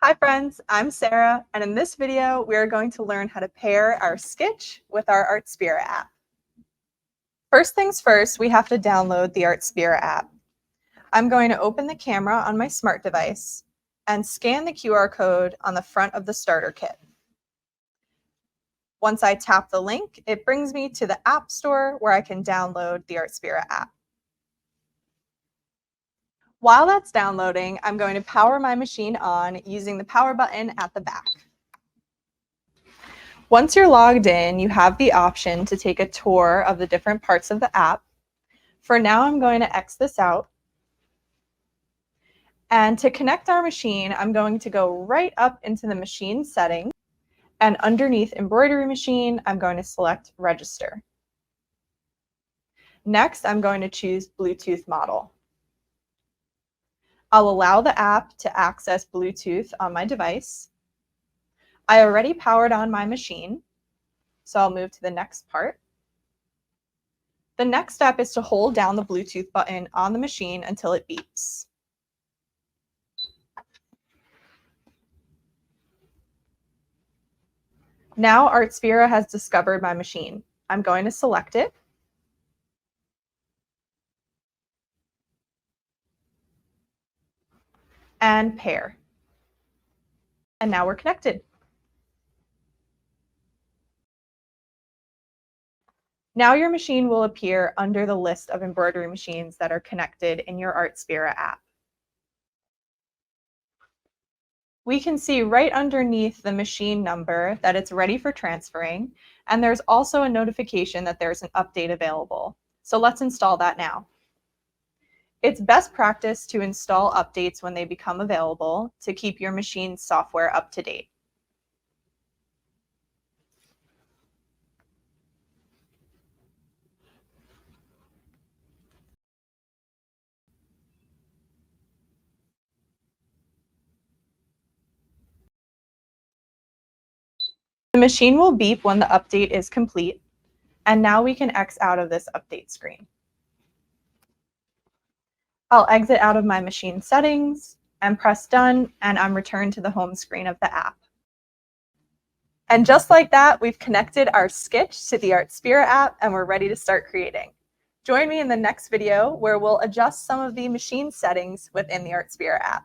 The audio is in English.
Hi friends, I'm Sarah, and in this video, we are going to learn how to pair our Skitch with our Artspira app. First things first, we have to download the Artspira app. I'm going to open the camera on my smart device and scan the QR code on the front of the starter kit. Once I tap the link, it brings me to the App Store where I can download the Artspira app. While that's downloading, I'm going to power my machine on using the power button at the back. Once you're logged in, you have the option to take a tour of the different parts of the app. For now, I'm going to X this out. And to connect our machine, I'm going to go right up into the machine settings, and underneath embroidery machine, I'm going to select register. Next, I'm going to choose Bluetooth model. I'll allow the app to access Bluetooth on my device. I already powered on my machine, so I'll move to the next part. The next step is to hold down the Bluetooth button on the machine until it beeps. Now Artspira has discovered my machine. I'm going to select it. And pair. And now we're connected. Now your machine will appear under the list of embroidery machines that are connected in your Artspira app. We can see right underneath the machine number that it's ready for transferring, and there's also a notification that there's an update available. So let's install that now. It's best practice to install updates when they become available to keep your machine's software up to date. The machine will beep when the update is complete, and now we can X out of this update screen. I'll exit out of my machine settings and press done, and I'm returned to the home screen of the app. And just like that, we've connected our Skitch to the Artspira app and we're ready to start creating. Join me in the next video where we'll adjust some of the machine settings within the Artspira app.